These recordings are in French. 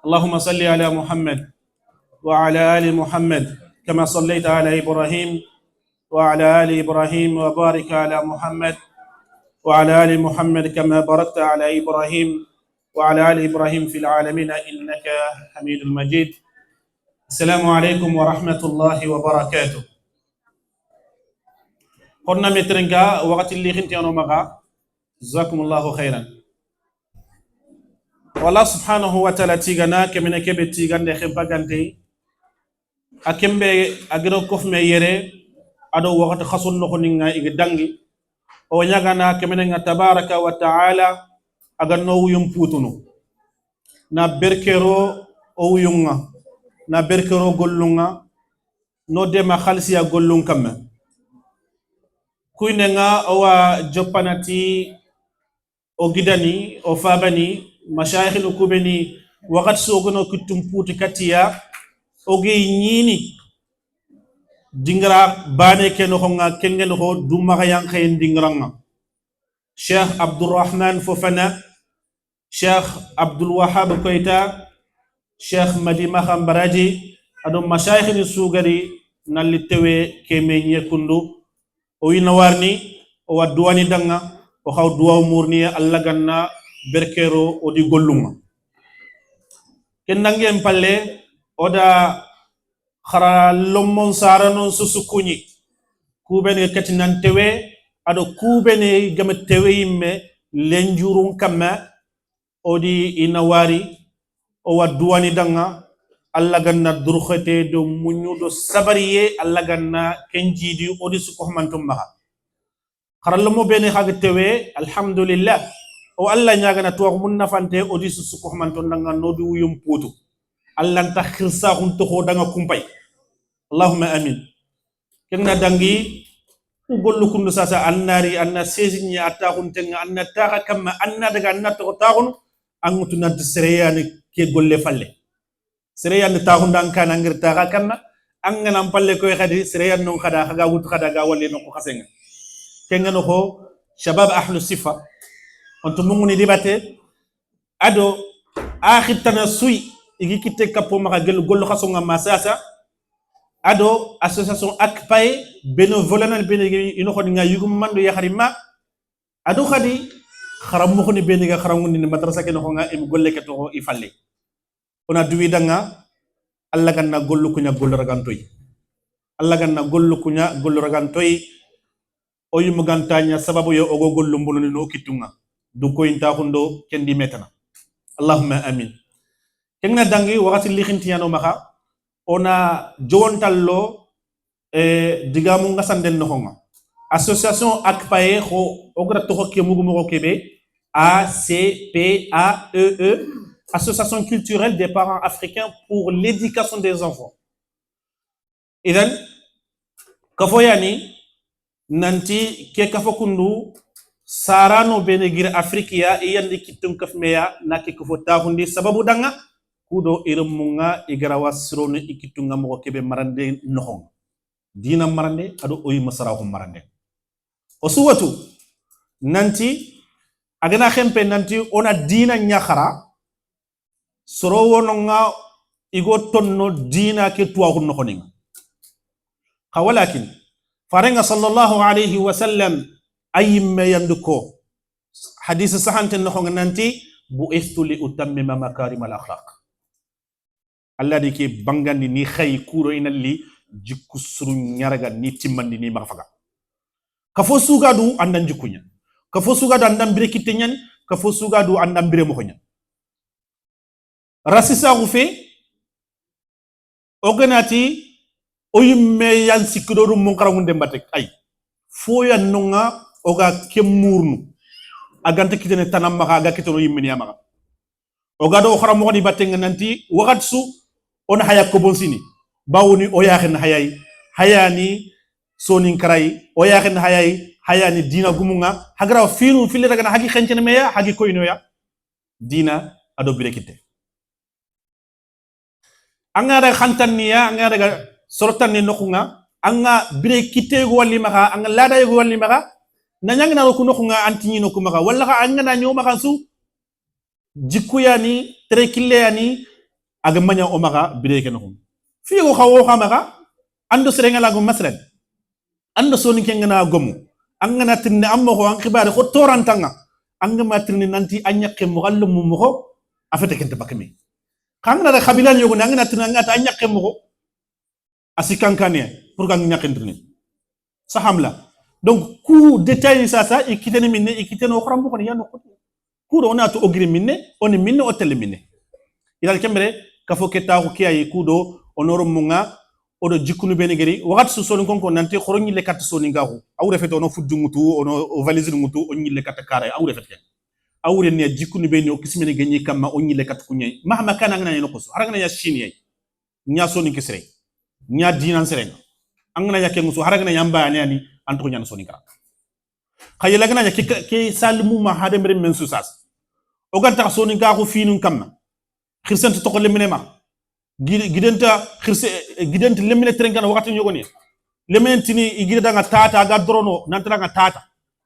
اللهم صل على محمد وعلى آل محمد كما صليت على إبراهيم وعلى آل إبراهيم وبارك على محمد وعلى آل محمد كما باركت على إبراهيم وعلى آل إبراهيم في العالمين إنك حميد مجيد. السلام عليكم ورحمة الله وبركاته. قلنا مترنكا وقت اللي خنتي أنا مغا جزاكم الله خيرا. والله سبحانه وتعالى تيغانا كمنا كبه تيغان دي خمبا غانتي أكمبه أغنو كوف مييري أدو وقت خصون نخو نيغا إيغ دانغي ونيغانا كمنا تبارك وتعالى أغنو يمبوتونو na berkero o yunga na berkero gollunga no dema khalsiya gollun kam kuynenga owa jopanati o gidani o fabani mashayikh kubeni waqat sogono kutum puti katiya ogi nyini dingra bane keno nga kengen ho dumaka yang khayen dingranga Sheikh Abdurrahman Fofana, Sheikh Abdul Wahab Koita, Sheikh Madi Maham Baraji, ado mashayikh ni sugari nalitewe kemenye kundu o inawarni o wadwani danga o xaw duwa murni alla ganna berkero o di golluma ken nangem palle oda khara lommon saranon susukuni kubene katinan tewe ado kubene game tewe yimme lenjurun kamma odi inawari o wadwani danga alla ganna durkhete do munyu do sabariye alla ganna kenjidi odi suko mantum maha kharalmo bene xaga tewe alhamdulillah o alla nyagana to munna fante odi suko mantum danga nodi wuyum putu alla ta khirsa hun to danga kumpay allahumma amin kenna dangi ku gollu kundu sasa annari anna sesinya atta hun tenga anna taga kamma anna daga anna to tagun angutu nad sereyani ke golle falle sereyan taxundan kana ngir taxa kanna angana palle koy khadi sereyan non khada khaga wut khada ga walle no ko khasenga kengano ko shabab ahlu sifa onto munguni dibate ado akhitana sui igi kitte kapo maka gel gollo khasonga masasa ado association akpay bénévolanal bénégi ino khodi nga yugum mando ya kharima ado khadi kharam mo khoni bénéga kharam ni madrasa ke no nga im golle ke to ifalle ona duwi danga alla ganna gollu kunya gollu ragantoy alla ganna gollu kunya gollu ragantoy o yimu gantanya sababu yo ogo gollu mbuloni no kitunga du ko inta hundo kendi metana allahumma amin kenna dangi wakati li khintiyano maka ona jowontallo digamu ngasanden no honga association akpaye ho ogra to hokke mugu mo kebe ACPAEE Association culturelle des parents africains pour l'éducation des enfants. Idan kafoyani nanti ke kafokundu sarano benegir afrikiya iyandi kitun kafmeya naki kafota hundi sababu danga kudo irmunga igarawa sirone ikitunga mo kebe marande nohon dina marande ado oyi masarahu marande osuwatu nanti agana khempe nanti ona dina nyakhara soro wononga igo tonno dina ke tuwa hunno khoninga walakin farenga sallallahu alayhi wa sallam ayimme yanduko hadith sahante no khonga nanti bu'istu li utammima makarim al akhlaq alladi ke bangandi ni khay kuro inalli jikku suru nyaraga ni timmandi ni mafaga kafo sugadu andan jikunya kafo sugadu andan bire kitenyan kafo sugadu andan bire mo khonya rasisa rufe oganati oyimme yan sikdoru munkarangunde mbatek ay foya nonga oga kemurnu agante kitene tanamma ga kiteno yimmini yamaga oga do khara mo di batenga nanti wagatsu on haya ko bonsini bawuni o yaxen hayay hayani sonin karay o yaxen hayay hayani dina gumunga hagra fiinu fille daga hagi xencene meya hagi koynoya dina ado birekite anga da khantanniya anga daga sortanni nokunga anga bire kite go walli maka anga lada go walli maka nanyang na ko nokunga antini no kumaka walla ka anga na nyoma kansu jikku yani trekille yani aga manya o maga bire ken hum fi go xawo xamaga ando serenga la go maslan ando soni kengana gomu angana tinne ammo ko an khibare ko torantanga angama tinne nanti anyake mo gallo mo ko afete kente bakmi kangna da khabilan yogo nangana tinne ngata anyake mo ko asikankane pour kan nyakendrini sahamla donc ku détail ça ikitene minne ikitene o xarambo ko yano ko ku do na to ogri minne on minne o tele minne ilal kembre kafo keta ko kiyayi kudo onoro munga odo jikunu benegeri wakat so soni konko nanti khoroni le kat soni ngahu awre feto no fuddu mutu ono valise mutu onni le kat kare awre fet awre ne jikunu beni o kismene ganyi kamma onni le kat kunyay mahma kana ngana no koso haragana ya shiniyay nya soni kisre nya dinan sere angana ya kenguso haragana yamba ani anto nya soni kara khayela gana ya ke salmu ma hademre men susas o ganta soni ngahu finun kamma khirsante to ko lemine ma gidenta khirse gidenta lemine trenkana wakati nyogoni lementini igida nga tata ga drono nantara nga tata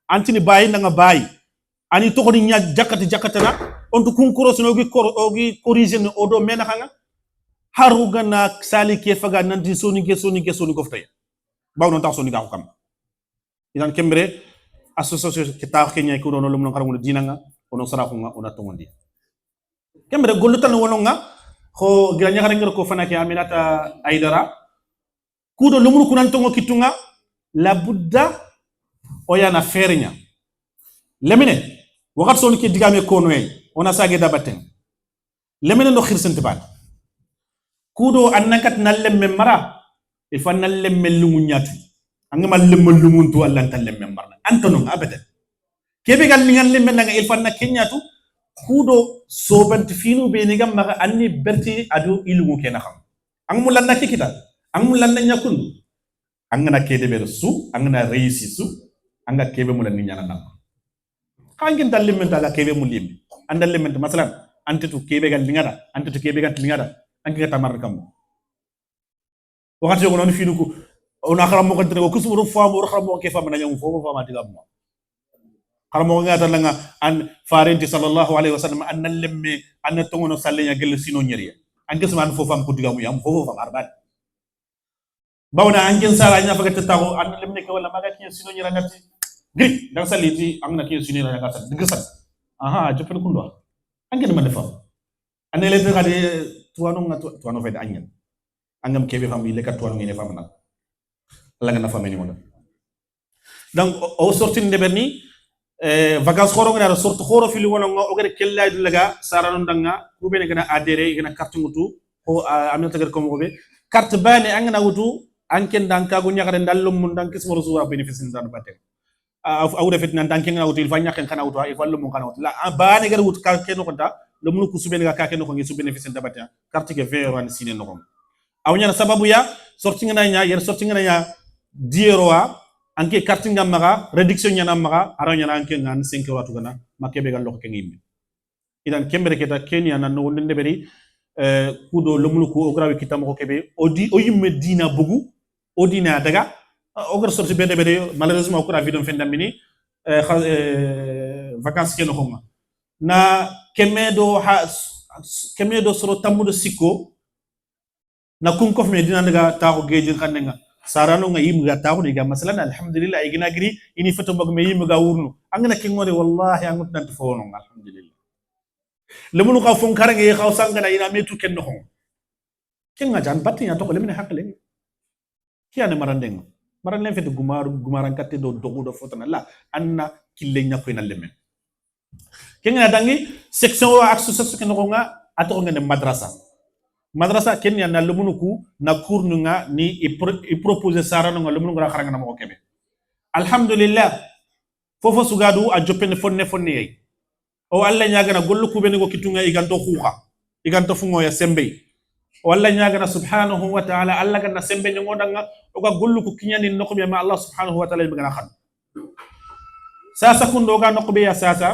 antini bayi nga bayi ani to ko ni nya jakati na onto kunkuro sono ogi corriger no odo mena khanga haru gana sali ke faga nanti soni ko ftay baw non tax soni ga ko kam idan kembre association ke tax kenya ko no lum no xaramu dinanga ono saraxu nga ona tongondi kembre gollu tan wono nga ko gira nyakare ngir ko fanake Aminata Aidara kudo lumuru kunan tongo kitunga la budda oyana fernya lemine wakat son ki digame kono e ona sage dabaten lemine no khirsente bat kudo annakat nallemme mara e fa nallemme lungu nyatu angama lemma lungu Allah tallemme marna antono abadan kebe gal lingan lemme nga il fa na kenyatu kudo sobanti finu be ni gam maka anni berti adu ilmu kena xam ang mu lanna kikita ang mu lanna nyakun angana kede ber su angana reisi su anga kebe mu lanni nyana nam kangin dalle men dala kebe mu lim andalle men masalan antetu kebe gal lingada antetu kebe gal lingada angi ka tamar kam wakati ko non finu ko ona xaram mo ko tere ko kusuru faamu xaram mo ke faama nyam fo faama digam mo xaramo nga tan nga an farenti sallallahu alaihi wasallam an lemme an tongono sallenya gel sino nyeriya an kesman fofam ko digamu yam fofo fam arbat bawna an gen sala nya faga tago an lemme ke wala maga ki sino nyera ngati gri dan saliti am na ki sino nyera ngata digrsan aha jopel kundo an gen ma defa an le te gade tuano fayda anyen angam kebe fam ile kat tuano ngene fam na la nga na fam ni mo donc au sortir de berni vacances khoro ngara sortu khoro fili wono ngo ogere kellay dulaga saranu danga kubene gana adere gana carte ngutu ko Aminata gar ko mo be carte bane angana wutu anken danka go nyakare ndallum mun dank smoro suwa bénéfice ndan batte awre fet nan danken ngana wutu il fa nyaken kana wutu il fa lum kana wutu la bane gar wutu ka ken ko ta le mun ku subene ga ka ken ko ngi su bénéfice ndan batte carte ke 20 € sine no ko awnya sababu ya sorti ngana nya yer sorti ngana nya 10 € anke carte ngam maga réduction nyana maga aranya anke ngan 5 € gana makebe gal lokko kengi idan kembere keta kenya nan no wonde beri kudo lomulu ko ograwi kitam ko kebe odi o yimme dina bugu odina daga ogar sorti bede bede malheureusement ko ravi don fendamini vacances keno honga na kemedo soro tamudo sikko na kun kof me dina daga ta ko geji khanenga sarano nga yimga taxu diga masalan alhamdulillah igina giri ini foto mbag me yimga wurnu angana ki ngore wallahi angut nant fono alhamdulillah lemunu ka fon karange xaw sangana ina metu ken no xon kenga jan batti ya to ko lemine hakle kiyane maran len fet gumaran katte do dogu do fotana la anna kille nyako ina lemen kenga dangi section wa association ken ko nga ato ngene madrasa kenya na lumunuku na kurnu nga ni i proposer sarano nga lumunu nga xaranga na mo kebe alhamdulillah fofo sugadu a jopen fonne yey o alla nyaaga na gollu ku beni go kitunga iganto xuxa iganto fungo ya sembe o alla nyaaga na subhanahu wa ta'ala alla ga na sembe ngo danga o ga gollu ku kinyani nokobe ma Allah subhanahu wa ta'ala be gana xan sasa kundo ga nokobe ya sasa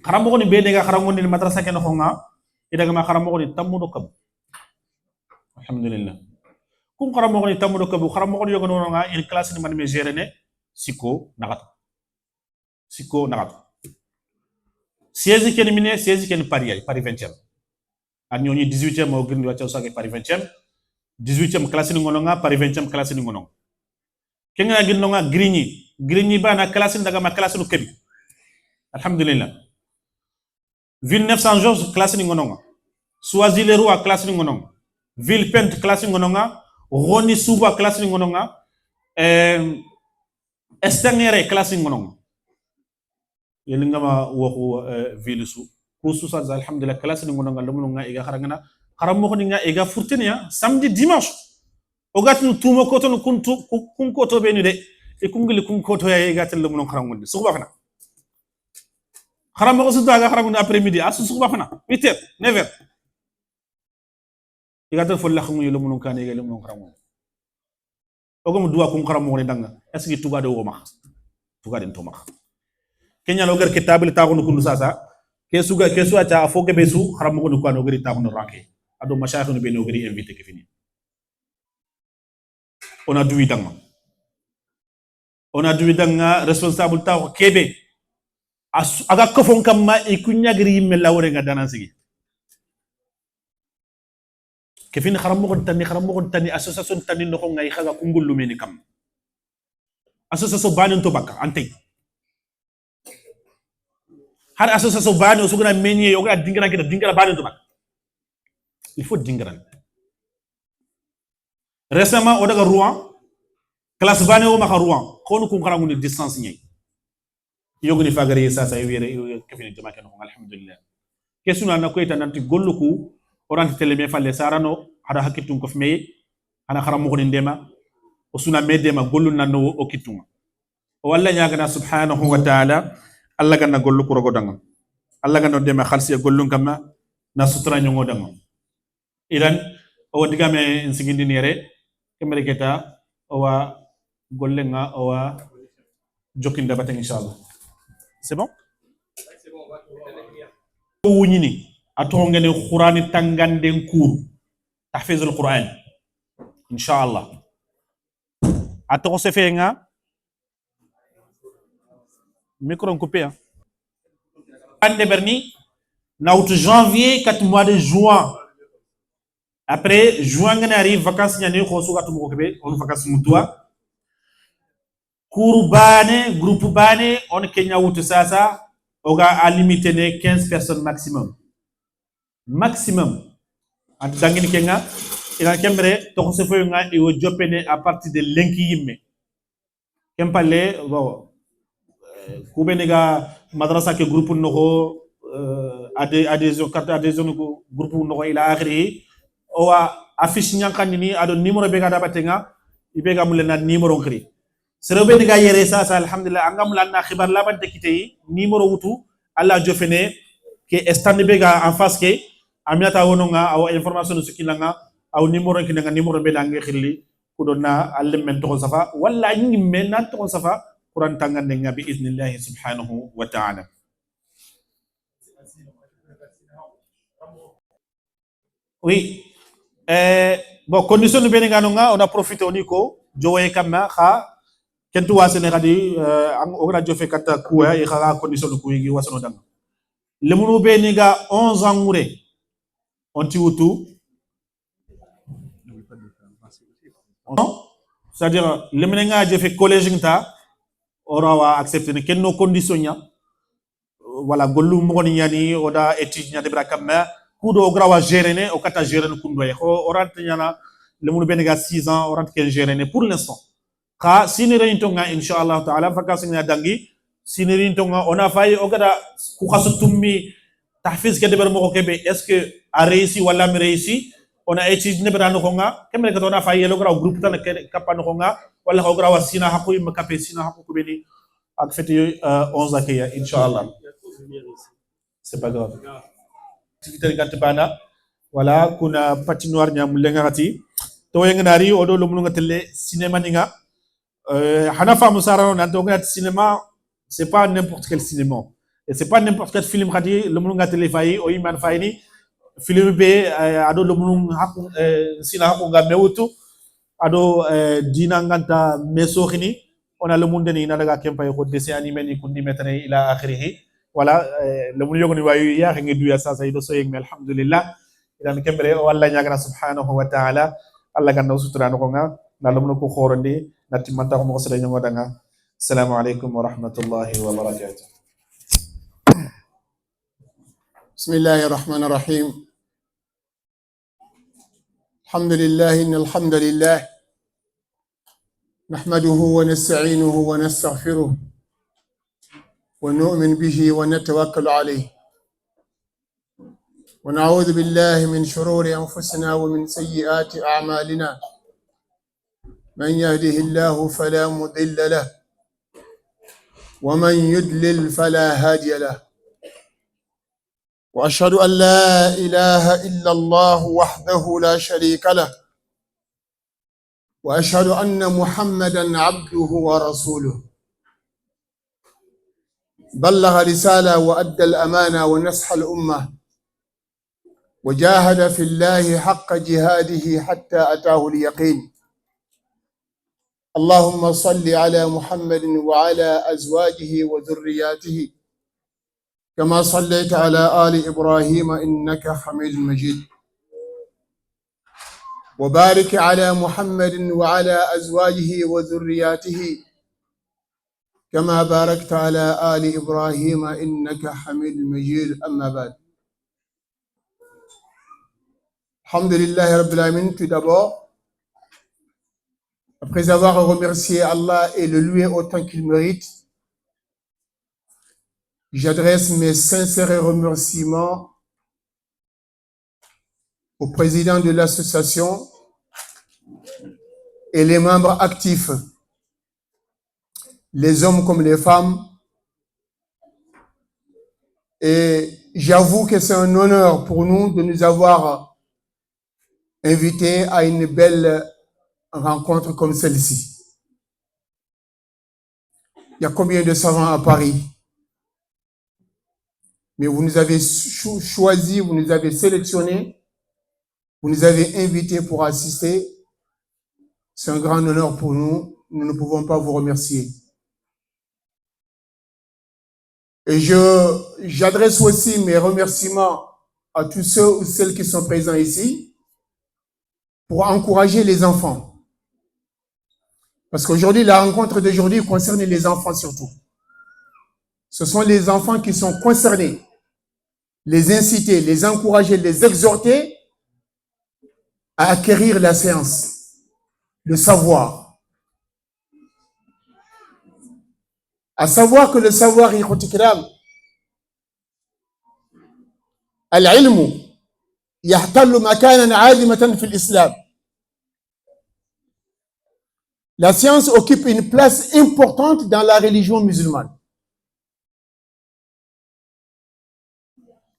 xaramo ni be de ga xarango ni madrasa ken xonga ida ma xaramo ni tamudo kam alhamdulillah kum xaramo ni tamudo kam xaramo ni yogo no nga une classe ni man me gérer ne siko naxat siège ken mine siège ken pari 20 anyoni 18e o girndi wacca usake Paris 20e 18e classe ni ngononga Paris 20e classe ni ngononga kenga ginnonga grigny bana classe daga ma classe no kebi alhamdulillah ville 900 Georges classe ni ngononga Soisy-le-Roi classe ni ngononga Villepinte classe ni ngononga Rony Souba classe ni ngononga Estangere classe ni ngononga yelingama waxu ville su kusu sa alhamdulillah classe ni ngononga lumunga iga kharangana kharam ni nga iga furtenia samedi dimanche ogatnu tumo koto no kun koto beni de e kungili kun koto ya igatel lumun kharangundi suba fana kharam ko su daga kharangundi après midi asu suba fana 8h 9h igatel fo lakhu ngi lumun kan iga lumun kharangundi ogum duwa kun kharam mo danga est ce que tuga de wo ma tuga den to ma kenya lo gar kitabul taxunu kundu sasa kesu acha fo ke besu kharam ko ko no gari taxunu ranke ado mashayikh no be no gari invité ke fini on a duwi danga responsable taw kebe aga kofon kamma e kunyagri yimme lawre nga dana sigi ke fini kharam ko tani association tani no ko ngay xaga ku ngullu meni kam association banen to bakka antay har association bani o suguna menye yo ga dingara banen to bakka il faut dingaran récemment o daga Rouen classe bani o maka Rouen kono ko ngarangu ni distance ñay yogni fagari sa wéré kefini jama ken ko alhamdulillah kesuna na ko eta nanti golluku oranti tele me falle sarano hada hakitun ko fmey ana kharam mo ni ndema o suna medema gollu nanno o kituma o walla ñagana subhanahu wa ta'ala alla ganna gollu ko rogo danga alla ganno dema khalsi gollu kama na sutra ñongo danga iran o digame nsingindi nere kemere keta owa gollenga owa jokinda bateng inshallah c'est bon wuñini atongene qur'ani tanganden cours tahfizul qur'an inshallah atoko se fenga micro coupé hein ande berni naout janvier 4 mois de juin après juin ngene arrive vacances ñani ko sugatu mo ko be on vacances mutwa cours bane groupe bane on kenya wutu sasa oga a limité ne 15 personnes maximum ant dangini kenga ina kembre to ko se fo nga e o jopene à partir de lenki yimme kempale bo kubenega madrasa ke groupe no ko adhésion carte adhésion ko groupe no ko ila akhiri o wa affiche nyankani ni ado numéro be ga dabatenga ibe ga mulena numéro ngri serebe diga yere sa alhamdulillah angam lanna khibar labante kitay numéro wutu alla jofene ke stand be ga en face ke aminata wononga aw information sukilanga aw numéro kinanga numéro be langi khirli kudona almen to safa walla ngi men nan to safa quran tangande ngabi iznillah subhanahu wa ta'ala oui bon condition be nga on a profité oniko jowe kamma kha kentu wasene khadi o gra jofe kata kuwa e kha condition ko yi wasano dang lemunu be ni ga 11 ans ngure on ti wutu c'est-à-dire lemene nga jofe collège ngta ora wa accepter kenno condition nya wala gollu mo ngoni yani oda étude nya de brakama kudo grawa gérer o kata gérer kundo e ko orante nyana lemunu be ni ga 6 ans orante ken gérer pour l'instant ka sinirin tonga inshallah taala vacances nga dangi sinirin tonga ona fay o gada ku khasu tummi tahfiz ke deber moko kebe est ce que a réussi wala mi réussi ona étude ne berano ko nga kemre ka ona fay yelo gra groupe tan ke kapano ko nga wala ko gra wasina hakku im kapé sina hakku ko beni ak fete 11 akaya inshallah c'est pas grave activité gante bana wala kuna patinoire nyam lengati to yengnari odo lumu nga tele cinéma ninga Hanafa Moussara, on a cinéma, c'est pas n'importe quel cinéma. Et c'est pas n'importe quel film khadi, le monde a téléfayi, o iman fayni, film B, ado le monde haku, sina haku nga meutu, ado dina nganta mesokhini, on a le monde ni nadaga kempa yoko dessin animé ni kundi metre ila akhirihi. Voilà, le monde yoko ni wayu ya ngi duya sa sa ido so yeng alhamdulillah. idan kembere o Allah nyagana subhanahu wa ta'ala Allah ganna sutura no nga nalum ko khorandi natti manta ko mo sala nyamo danga. Assalamu alaikum wa rahmatullahi wa barakatuh. Bismillahir Rahmanir Rahim. Alhamdulillah, innal hamdalillah nahmaduhu wa nasta'inuhu wa nastaghfiruh wa nu'min bihi wa natawakkalu alayhi wa na'udhu billahi min shururi anfusina wa min sayyiati a'malina. Man yahdihillahu fala mudilla lahu wa man yudlil fala hadiya lahu. وأشهد أن لا إله إلا الله وحده لا شريك له وأشهد أن محمدا عبده ورسوله بلغ رسالة وأدى الأمانة ونصح الأمة وجاهد في الله حق جهاده حتى أتاه اليقين. اللهم صل على محمد وعلى أزواجه وذرياته كما صليت على آل إبراهيم إنك حميد مجيد. وبارك على محمد وعلى أزواجه وذرياته كما باركت على آل إبراهيم إنك حميد مجيد. أما بعد. الحمد لله رب العالمين. Tout d'abord, après avoir remercié Allah et le loué autant qu'il mérite, j'adresse mes sincères remerciements au président de l'association et les membres actifs, les hommes comme les femmes. Et j'avoue que c'est un honneur pour nous de nous avoir invités à une belle rencontre comme celle-ci. Il y a combien de savants à Paris? Mais vous nous avez choisi, vous nous avez sélectionnés, vous nous avez invités pour assister. C'est un grand honneur pour nous. Nous ne pouvons pas vous remercier. Et j'adresse aussi mes remerciements à tous ceux ou celles qui sont présents ici pour encourager les enfants. Parce qu'aujourd'hui, la rencontre d'aujourd'hui concerne les enfants surtout. Ce sont les enfants qui sont concernés. Les inciter, les encourager, les exhorter à acquérir la science, le savoir. À savoir que le savoir, al-ilmu yahtallu makanan 'azimatan fil islam. La science occupe une place importante dans la religion musulmane.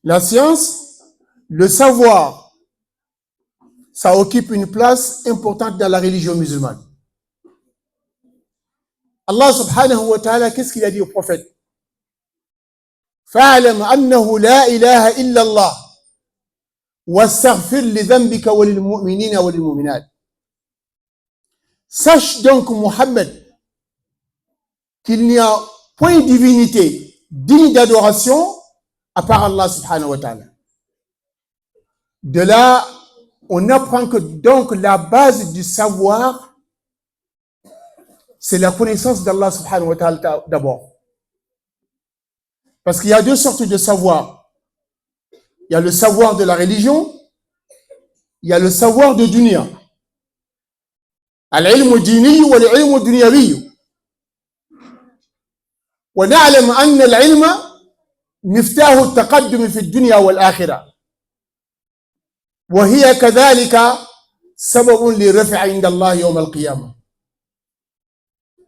La science, le savoir, ça occupe une place importante dans la religion musulmane. Allah subhanahu wa ta'ala, qu'est-ce qu'il a dit au prophète? Fa'alam annahu la ilaha illa Allah wastaghfir li dhanbika wa lil mu'minina wa lil mu'minat. Sache donc, Mohammed, qu'il n'y a point de divinité digne d'adoration à part Allah subhanahu wa ta'ala. De là, on apprend que donc la base du savoir, c'est la connaissance d'Allah subhanahu wa ta'ala d'abord. Parce qu'il y a deux sortes de savoir. Il y a le savoir de la religion, il y a le savoir de dunya. Al-ilmu dini wa al-ilmu dunyawi. Wa na'lam anna al-ilma مفتاح التقدم في الدنيا والآخرة وهي كذلك سبب لرفع عند الله يوم القيامة.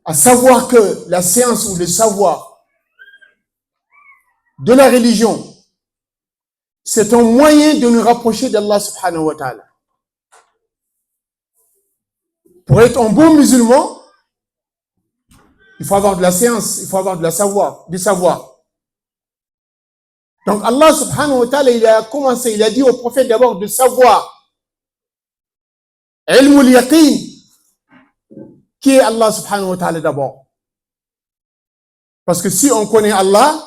À savoir que la science ou le savoir de la religion, c'est un moyen de nous rapprocher d'Allah subhanahu wa ta'ala. Pour être un bon musulman, il faut avoir de la science, il faut avoir de la savoir, du savoir. Donc Allah subhanahu wa ta'ala, il a commencé, il a dit au prophète d'abord de savoir. Ilmul yaqin, qui est Allah subhanahu wa ta'ala d'abord. Parce que si on connaît Allah,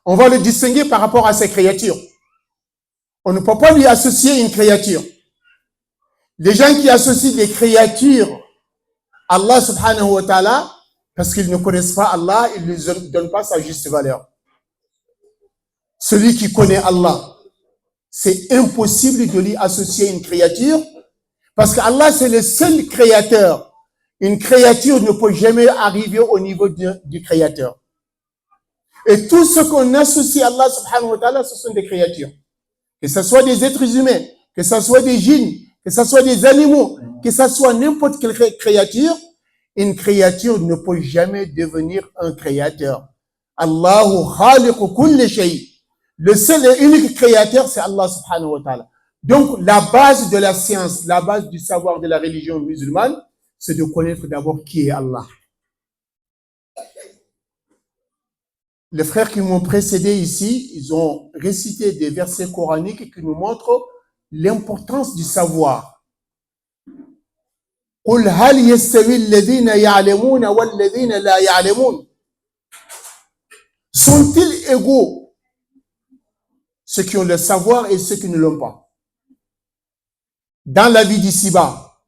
on va le distinguer par rapport à ses créatures. On ne peut pas lui associer une créature. Les gens qui associent des créatures à Allah subhanahu wa ta'ala, parce qu'ils ne connaissent pas Allah, ils ne lui donnent pas sa juste valeur. Celui qui connaît Allah, c'est impossible de lui associer une créature, parce qu'Allah, c'est le seul créateur. Une créature ne peut jamais arriver au niveau du créateur. Et tout ce qu'on associe à Allah subhanahu wa ta'ala, ce sont des créatures. Que ce soit des êtres humains, que ce soit des djinns, que ce soit des animaux, que ce soit n'importe quelle créature, une créature ne peut jamais devenir un créateur. Allahu khaliqu kulli shay. Le seul et unique créateur, c'est Allah subhanahu wa ta'ala. Donc, la base de la science, la base du savoir de la religion musulmane, c'est de connaître d'abord qui est Allah. Les frères qui m'ont précédé ici, ils ont récité des versets coraniques qui nous montrent l'importance du savoir. قُلْ هَلْ يَسْتَوِي الَّذِينَ يَعْلَمُونَ وَالَّذِينَ لَا يَعْلَمُونَ. Sont-ils égaux, ceux qui ont le savoir et ceux qui ne l'ont pas? Dans la vie d'ici-bas,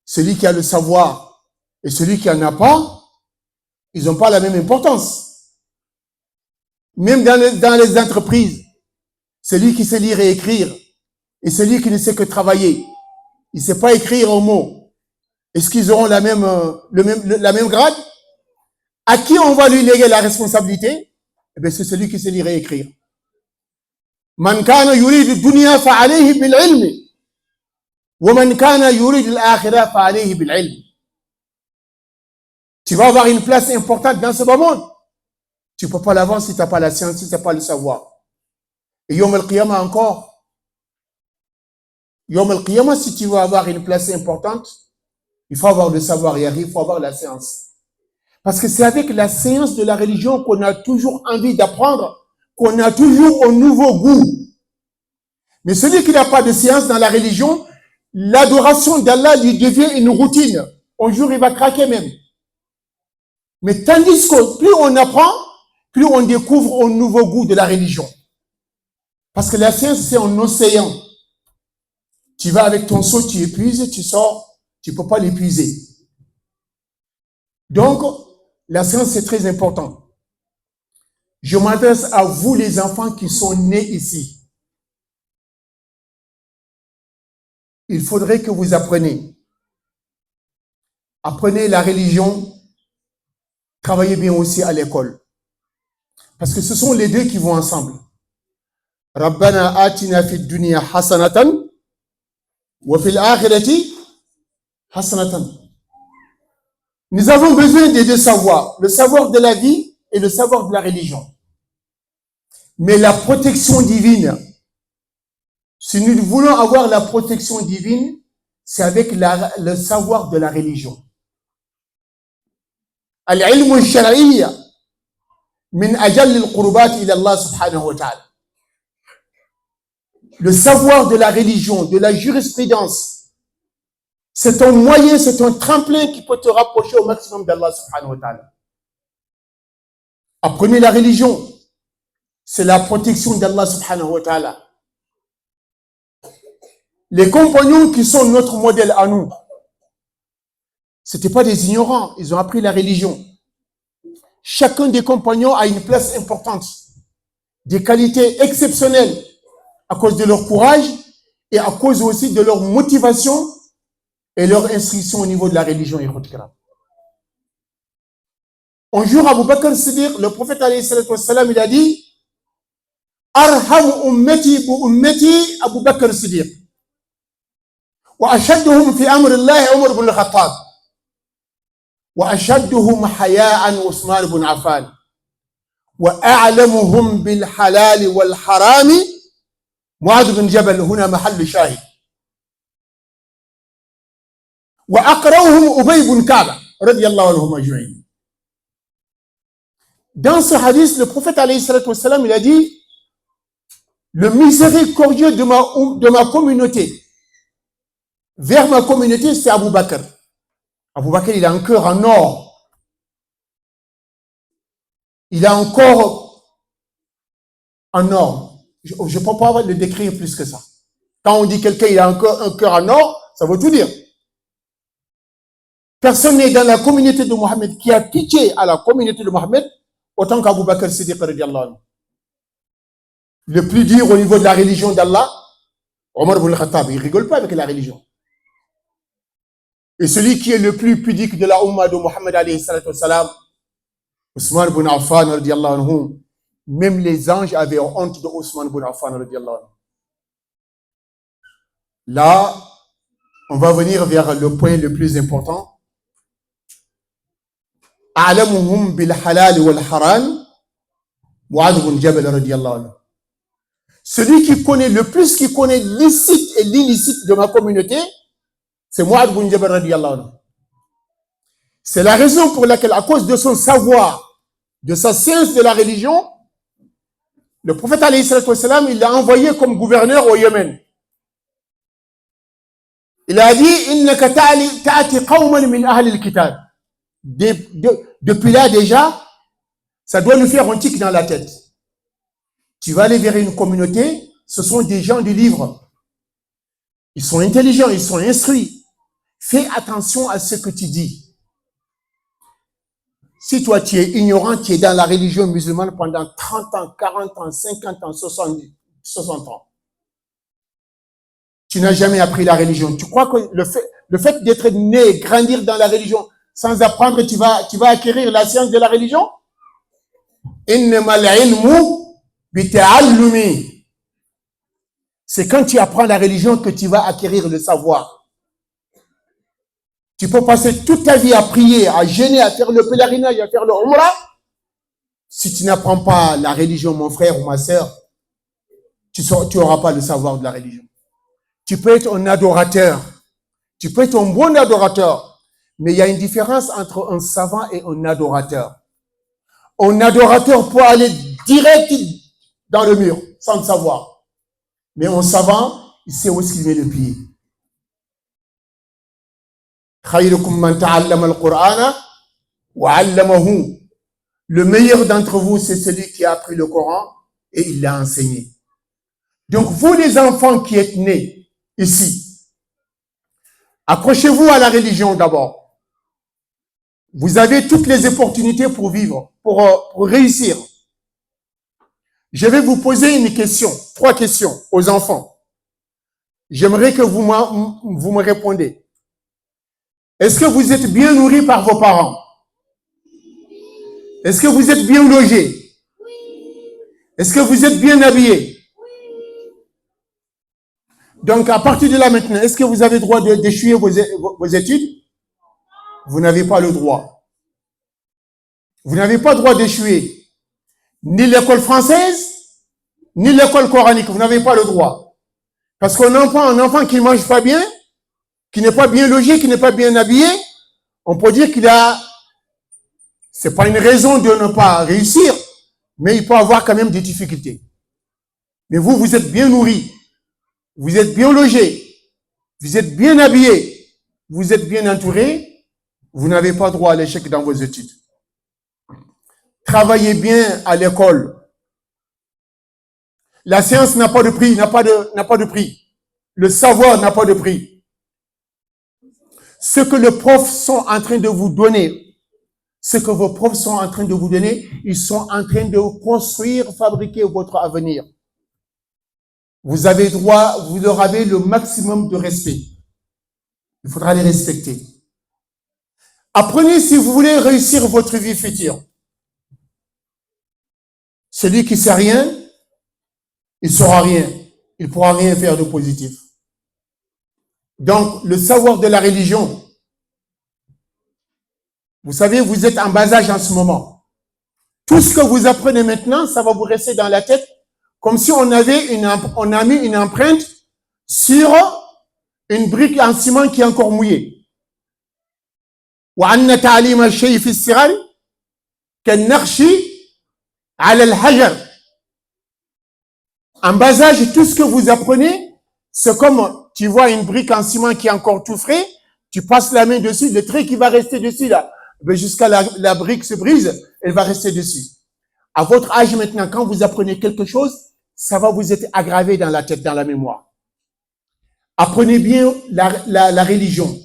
celui qui a le savoir et celui qui n'en a pas, ils n'ont pas la même importance. Même dans les entreprises, celui qui sait lire et écrire et celui qui ne sait que travailler, il ne sait pas écrire un mot, est-ce qu'ils auront la même grade? À qui on va lui léguer la responsabilité? Eh bien, c'est celui qui sait lire et écrire. Man kana yuridu dunya fa alayhi bil ilmi wa man kana yuridu al-akhirah fa alayhi bil ilmi. Tu vas avoir une place importante dans ce bas monde. Tu ne peux pas l'avoir si tu n'as pas la science, si tu n'as pas le savoir. Et Yom al-Qiyamah encore. Yom al-Qiyamah, si tu veux avoir une place importante, il faut avoir le savoir, il faut avoir la science. Parce que c'est avec la science de la religion qu'on a toujours envie d'apprendre, qu'on a toujours un nouveau goût. Mais celui qui n'a pas de science dans la religion, l'adoration d'Allah lui devient une routine. Un jour, il va craquer même. Mais tandis que plus on apprend, plus on découvre un nouveau goût de la religion. Parce que la science, c'est un océan. Tu vas avec ton seau, tu épuises, tu sors, tu ne peux pas l'épuiser. Donc, la science, c'est très important. Je m'adresse à vous, les enfants qui sont nés ici. Il faudrait que vous appreniez. Apprenez la religion, travaillez bien aussi à l'école. Parce que ce sont les deux qui vont ensemble. Rabbana atina fid dunya hasanatan wa fil akhirati hasanatan. Nous avons besoin des deux savoirs, le savoir de la vie et le savoir de la religion. Mais la protection divine, si nous voulons avoir la protection divine, c'est avec le savoir de la religion. Al-ilm al-shar'iyya min ajal al-qurbat ila Allah subhanahu wa ta'ala. Le savoir de la religion, de la jurisprudence, c'est un moyen, c'est un tremplin qui peut te rapprocher au maximum d'Allah subhanahu wa ta'ala. Apprenez la religion, c'est la protection d'Allah subhanahu wa ta'ala. Les compagnons qui sont notre modèle à nous, ce n'étaient pas des ignorants, ils ont appris la religion. Chacun des compagnons a une place importante, des qualités exceptionnelles à cause de leur courage et à cause aussi de leur motivation et leur instruction au niveau de la religion. Un jour, Abu Bakr Siddiq, le prophète alayhi salatu wassalam, il a dit Arham ummati bu ummati Abu Bakr Siddiq wa ashadduhum fi amr Allah Umar ibn al-Khattab wa ashadduhum haya'an Uthman ibn Affan wa a'lamuhum bil halal wal harami Mu'adh bin Jabal. هنا محل شاهد. وأقرأهم أبي بن كعب رضي الله عنهم أجمعين. Dans ce hadith, le prophète alayhi salatu wassalam, il a dit le miséricordieux de ma communauté vers ma communauté, c'est Abu Bakr. Abu Bakr, il a un cœur en or. Il a un corps en or. Je ne peux pas le décrire plus que ça. Quand on dit quelqu'un il a un cœur en or, ça veut tout dire. Personne n'est dans la communauté de Mohammed qui a pitié à la communauté de Mohammed autant qu'Abu Bakr Siddiq radiallahu anhu. Le plus dur au niveau de la religion d'Allah, Omar ibn al-Khattab, il ne rigole pas avec la religion. Et celui qui est le plus pudique de la Ummah de Mohammed alayhi salatu wassalam, Ousmane ibn Affan radiallahu anhu, même les anges avaient honte de Ousmane ibn Affan radiallahu anhu. Là, on va venir vers le point le plus important. A'lamuhum bil halal wal haram, Mu'adh ibn Jabal radiallahu anhu. Celui qui connaît le plus, qui connaît licite et l'illicite de ma communauté, c'est Mu'adh ibn Jabal radiallahu anhu. C'est la raison pour laquelle, à cause de son savoir, de sa science de la religion, le prophète alayhi salatu wassalam, il l'a envoyé comme gouverneur au Yémen. Il a dit, innaka ta'ati qawman min ahli al-kitab. Depuis là déjà, ça doit nous faire un tic dans la tête. Tu vas aller vers une communauté, ce sont des gens du livre. Ils sont intelligents, ils sont instruits. Fais attention à ce que tu dis. Si toi tu es ignorant, tu es dans la religion musulmane pendant 30 ans, 40 ans, 50 ans, 60 ans. Tu n'as jamais appris la religion. Tu crois que le fait d'être né, grandir dans la religion, sans apprendre, tu vas acquérir la science de la religion? C'est quand tu apprends la religion que tu vas acquérir le savoir. Tu peux passer toute ta vie à prier, à jeûner, à faire le pèlerinage, à faire le umrah. Si tu n'apprends pas la religion, mon frère ou ma sœur, tu n'auras pas le savoir de la religion. Tu peux être un adorateur. Tu peux être un bon adorateur. Mais il y a une différence entre un savant et un adorateur. Un adorateur peut aller direct dans le mur, sans le savoir. Mais un savant, il sait où est-ce qu'il met le pied. Le meilleur d'entre vous, c'est celui qui a appris le Coran et il l'a enseigné. Donc, vous les enfants qui êtes nés ici, accrochez-vous à la religion d'abord. Vous avez toutes les opportunités pour vivre, pour réussir. Je vais vous poser une question, 3 questions aux enfants. J'aimerais que vous me répondez. Est-ce que vous êtes bien nourris par vos parents? Est-ce que vous êtes bien logés? Est-ce que vous êtes bien habillés? Donc, à partir de là maintenant, est-ce que vous avez le droit d'échouer vos études? Vous n'avez pas le droit. Vous n'avez pas le droit d'échouer ni l'école française, ni l'école coranique. Vous n'avez pas le droit. Parce qu'un enfant qui ne mange pas bien, qui n'est pas bien logé, qui n'est pas bien habillé, on peut dire qu'il a... C'est pas une raison de ne pas réussir, mais il peut avoir quand même des difficultés. Mais vous, vous êtes bien nourris, vous êtes bien logés, vous êtes bien habillés, vous êtes bien entourés, vous n'avez pas droit à l'échec dans vos études. Travaillez bien à l'école. La science n'a pas de prix, n'a pas de prix. Le savoir n'a pas de prix. Ce que les profs sont en train de vous donner, ce que vos profs sont en train de vous donner, ils sont en train de construire, fabriquer votre avenir. Vous avez droit, vous leur avez le maximum de respect. Il faudra les respecter. Apprenez si vous voulez réussir votre vie future. Celui qui ne sait rien, il ne saura rien. Il ne pourra rien faire de positif. Donc, le savoir de la religion, vous savez, vous êtes en bas âge en ce moment. Tout ce que vous apprenez maintenant, ça va vous rester dans la tête comme si on a mis une empreinte sur une brique en ciment qui est encore mouillée. وَأَنَّ تَعْلِيمَ الشَّيْءِ فِي الصِّغَرِ كَالنَّقْشِ عَلَى الْحَجَرِ. En bas âge, tout ce que vous apprenez, c'est comme tu vois une brique en ciment qui est encore tout frais, tu passes la main dessus, le trait qui va rester dessus là, jusqu'à la brique se brise, elle va rester dessus. À votre âge maintenant, quand vous apprenez quelque chose, ça va vous être aggravé dans la tête, dans la mémoire. Apprenez bien la religion.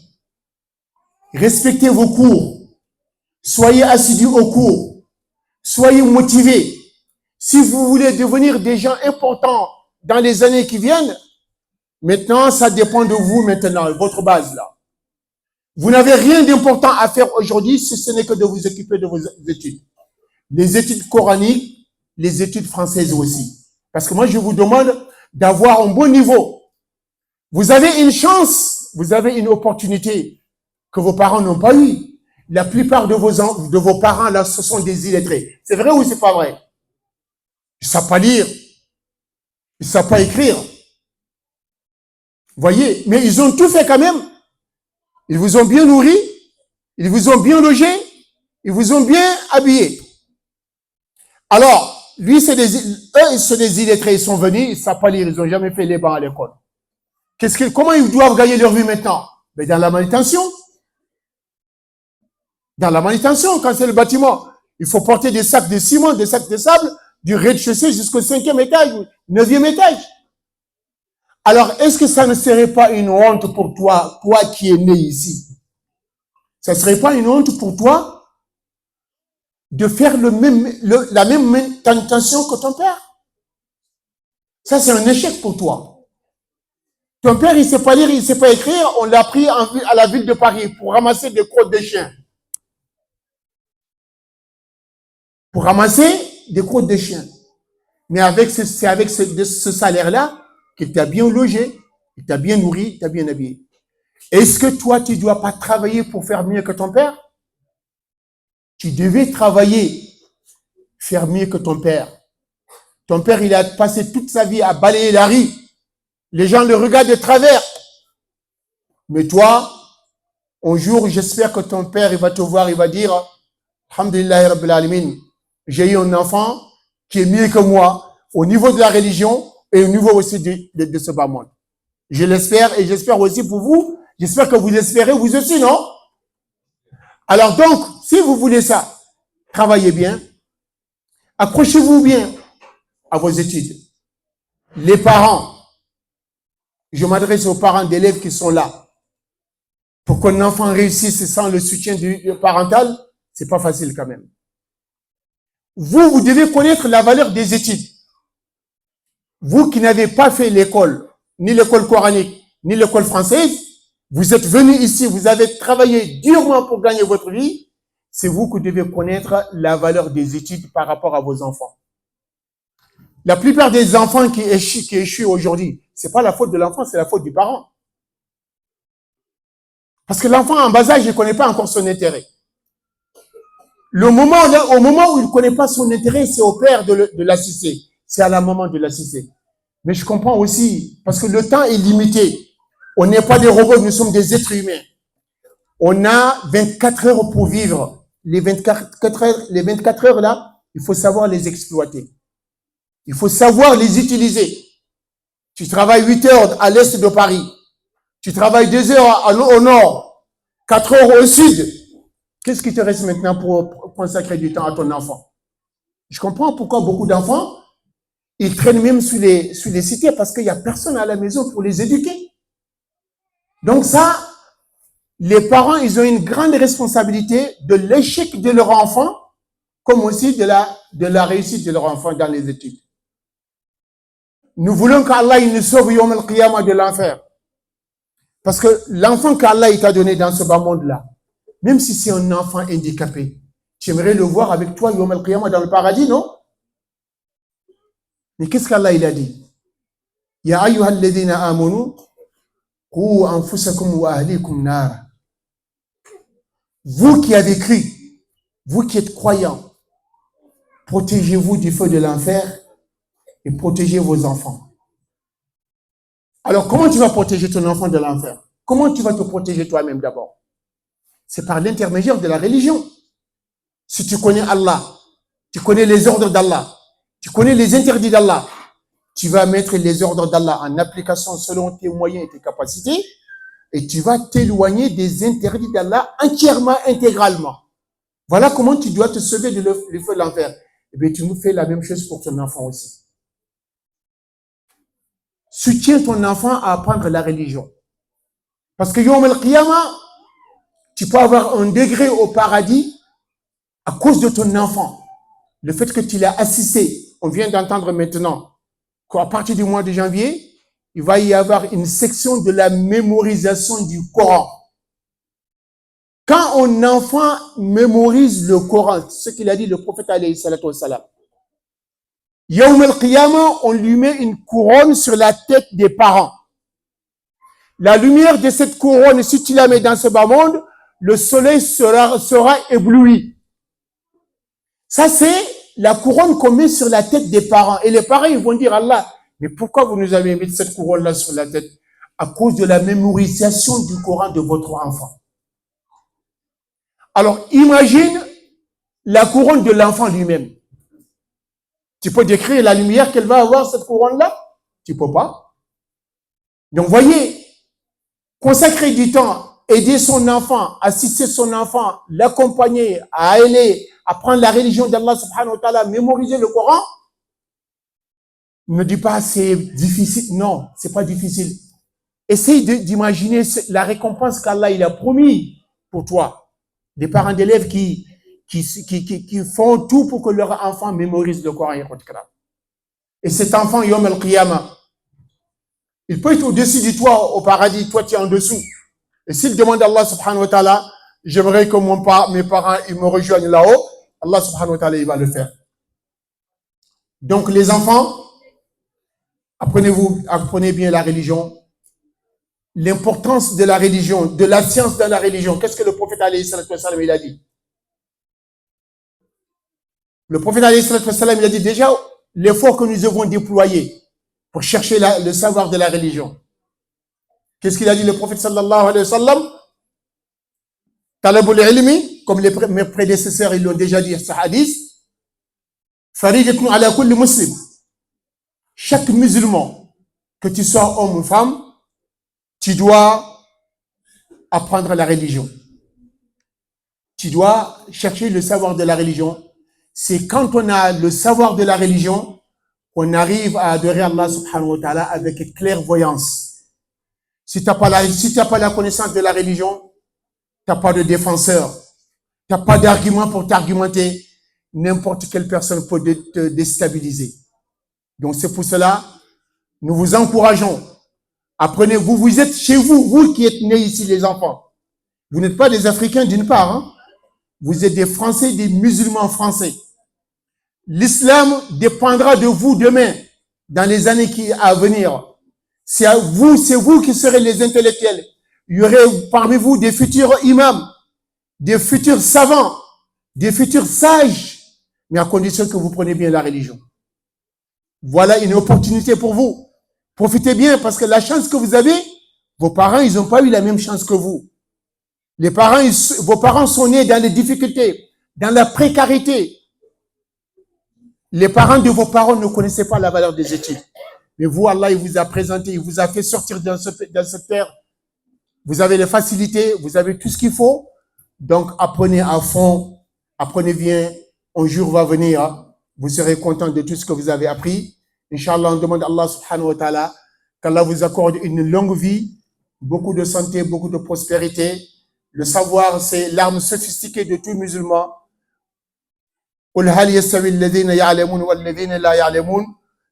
Respectez vos cours. Soyez assidus aux cours. Soyez motivés. Si vous voulez devenir des gens importants dans les années qui viennent, maintenant, ça dépend de vous maintenant, votre base là. Vous n'avez rien d'important à faire aujourd'hui si ce n'est que de vous occuper de vos études. Les études coraniques, les études françaises aussi. Parce que moi, je vous demande d'avoir un bon niveau. Vous avez une chance, vous avez une opportunité que vos parents n'ont pas eu. La plupart de vos parents, là, ce sont des illettrés. C'est vrai ou c'est pas vrai? Ils ne savent pas lire. Ils ne savent pas écrire. Vous voyez? Mais ils ont tout fait quand même. Ils vous ont bien nourri. Ils vous ont bien logé. Ils vous ont bien habillé. Alors, eux, c'est des illettrés. Ils sont venus, ils ne savent pas lire. Ils n'ont jamais fait les bancs à l'école. Comment ils doivent gagner leur vie maintenant? Mais dans la manutention. Dans la manutention, quand c'est le bâtiment, il faut porter des sacs de ciment, des sacs de sable, du rez-de-chaussée jusqu'au 5e étage, 9e étage. Alors, est-ce que ça ne serait pas une honte pour toi qui es né ici? Ça ne serait pas une honte pour toi de faire la même manutention que ton père? Ça, c'est un échec pour toi. Ton père, il ne sait pas lire, il ne sait pas écrire, on l'a pris à la ville de Paris pour ramasser des crottes de chiens. Pour ramasser des crottes de chiens. Mais c'est avec ce salaire-là qu'il t'a bien logé, il t'a bien nourri, il t'a bien habillé. Est-ce que toi, tu ne dois pas travailler pour faire mieux que ton père? Tu devais travailler, faire mieux que ton père. Ton père, il a passé toute sa vie à balayer la rue. Les gens le regardent de travers. Mais toi, un jour, j'espère que ton père, il va te voir, il va dire, Alhamdulillah Rabbil Alamin, j'ai eu un enfant qui est mieux que moi au niveau de la religion et au niveau aussi de ce bas monde. Je l'espère et j'espère aussi pour vous. J'espère que vous l'espérez vous aussi, non? Alors donc, si vous voulez ça, travaillez bien, accrochez-vous bien à vos études. Les parents, je m'adresse aux parents d'élèves qui sont là. Pour qu'un enfant réussisse sans le soutien du parental, c'est pas facile quand même. Vous devez connaître la valeur des études. Vous qui n'avez pas fait l'école, ni l'école coranique, ni l'école française, vous êtes venus ici, vous avez travaillé durement pour gagner votre vie, c'est vous qui devez connaître la valeur des études par rapport à vos enfants. La plupart des enfants qui échouent aujourd'hui, c'est pas la faute de l'enfant, c'est la faute du parent. Parce que l'enfant en bas âge, il ne connaît pas encore son intérêt. Au moment où il ne connaît pas son intérêt, c'est au père de l'assister. C'est à la maman de l'assister. Mais je comprends aussi, parce que le temps est limité. On n'est pas des robots, nous sommes des êtres humains. On a 24 heures pour vivre. Les 24 heures là, il faut savoir les exploiter. Il faut savoir les utiliser. Tu travailles 8 heures à l'est de Paris. Tu travailles 2 heures au nord, 4 heures au sud. Qu'est-ce qui te reste maintenant pour consacrer du temps à ton enfant? Je comprends pourquoi beaucoup d'enfants, ils traînent même sur les cités parce qu'il n'y a personne à la maison pour les éduquer. Donc ça, les parents, ils ont une grande responsabilité de l'échec de leur enfant, comme aussi de la réussite de leur enfant dans les études. Nous voulons qu'Allah il nous sauve Yom al-Qiyamah de l'enfer. Parce que l'enfant qu'Allah t'a donné dans ce bas monde-là, même si c'est un enfant handicapé, tu aimerais le voir avec toi Yom al-Qiyamah dans le paradis, non? Mais qu'est-ce qu'Allah il a dit? Ya ayyuhal ladhina amanu qu anfusakum wa ahlikum nar. Vous qui avez cru, vous qui êtes croyants, protégez-vous du feu de l'enfer et protégez vos enfants. Alors, comment tu vas protéger ton enfant de l'enfer? Comment tu vas te protéger toi-même d'abord? C'est par l'intermédiaire de la religion. Si tu connais Allah, tu connais les ordres d'Allah, tu connais les interdits d'Allah, tu vas mettre les ordres d'Allah en application selon tes moyens et tes capacités et tu vas t'éloigner des interdits d'Allah entièrement, intégralement. Voilà comment tu dois te sauver du feu de l'enfer. Et bien, tu nous fais la même chose pour ton enfant aussi. soutiens ton enfant à apprendre la religion. Parce que Yom al-Qiyamah, tu peux avoir un degré au paradis à cause de ton enfant. Le fait que tu l'as assisté, on vient d'entendre maintenant qu'à partir du mois de janvier, il va y avoir une section de la mémorisation du Coran. Quand un enfant mémorise le Coran, ce qu'il a dit le prophète alayhi salatu wassalam, Yawm al-Qiyamah, on lui met une couronne sur la tête des parents. La lumière de cette couronne, si tu la mets dans ce bas monde, le soleil sera ébloui. Ça, c'est la couronne qu'on met sur la tête des parents. Et les parents, ils vont dire, Allah, mais pourquoi vous nous avez mis cette couronne-là sur la tête? À cause de la mémorisation du Coran de votre enfant. Alors, imagine la couronne de l'enfant lui-même. Tu peux décrire la lumière qu'elle va avoir, cette couronne-là? Tu peux pas. Donc, voyez, consacrer du temps, aider son enfant, assister son enfant, l'accompagner, à aller apprendre la religion d'Allah subhanahu wa ta'ala, mémoriser le Coran, ne dis pas c'est difficile. Non, c'est pas difficile. Essaye d'imaginer la récompense qu'Allah il a promis pour toi. Des parents d'élèves qui font tout pour que leur enfant mémorise le Coran. Et cet enfant, Yom al-Qiyamah, il peut être au-dessus de toi au paradis, toi tu es en dessous. Et s'il demande à Allah subhanahu wa ta'ala, j'aimerais que mes parents ils me rejoignent là-haut, Allah subhanahu wa ta'ala il va le faire. Donc les enfants, apprenez bien la religion, l'importance de la religion, de la science dans la religion. Qu'est-ce que le prophète alayhi salatu wassalam il a dit? Le prophète alayhi salatu wassalam il a dit déjà l'effort que nous devons déployer pour chercher le savoir de la religion. Qu'est-ce qu'il a dit le prophète sallallahu alayhi wa sallam? Talabul ilmi, comme mes prédécesseurs ils l'ont déjà dit ce hadith, faridatun ala kulli muslim. Chaque musulman, que tu sois homme ou femme, tu dois apprendre la religion. Tu dois chercher le savoir de la religion. C'est quand on a le savoir de la religion qu'on arrive à adorer Allah subhanahu wa ta'ala avec clairvoyance. Si tu n'as pas la connaissance de la religion, tu n'as pas de défenseur, tu n'as pas d'argument pour t'argumenter. N'importe quelle personne peut te déstabiliser. Donc c'est pour cela, nous vous encourageons. Apprenez, vous êtes chez vous, vous qui êtes nés ici les enfants. Vous n'êtes pas des Africains d'une part, hein? Vous êtes des Français, des musulmans français. L'islam dépendra de vous demain, dans les années à venir. C'est vous qui serez les intellectuels. Il y aurait parmi vous des futurs imams, des futurs savants, des futurs sages, mais à condition que vous preniez bien la religion. Voilà une opportunité pour vous. Profitez bien parce que la chance que vous avez, vos parents, ils n'ont pas eu la même chance que vous. Vos parents sont nés dans les difficultés, dans la précarité. Les parents de vos parents ne connaissaient pas la valeur des études. Mais vous, Allah, il vous a présenté, il vous a fait sortir dans cette terre. Vous avez les facilités, vous avez tout ce qu'il faut. Donc, apprenez à fond, apprenez bien. Un jour va venir, vous serez content de tout ce que vous avez appris. Inch'Allah, on demande à Allah subhanahu wa ta'ala qu'Allah vous accorde une longue vie, beaucoup de santé, beaucoup de prospérité. Le savoir, c'est l'arme sophistiquée de tout musulman.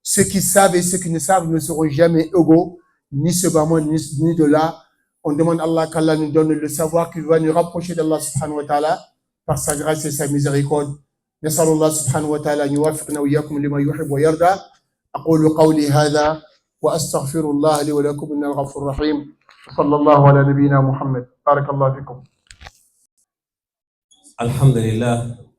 Ceux qui savent et ceux qui ne savent ne seront jamais égaux, ni ce bas monde, ni de là. On demande à Allah qu'Allah nous donne le savoir qui va nous rapprocher d'Allah subhanahu wa ta'ala par sa grâce et sa miséricorde. نسأل الله سبحانه وتعالى أن يوفقنا وإياكم لما يحب ويرضى. أقول قولي هذا وأستغفر الله لي ولكم إنه الغفور الرحيم. صلى الله على نبينا محمد. بارك الله فيكم. الحمد لله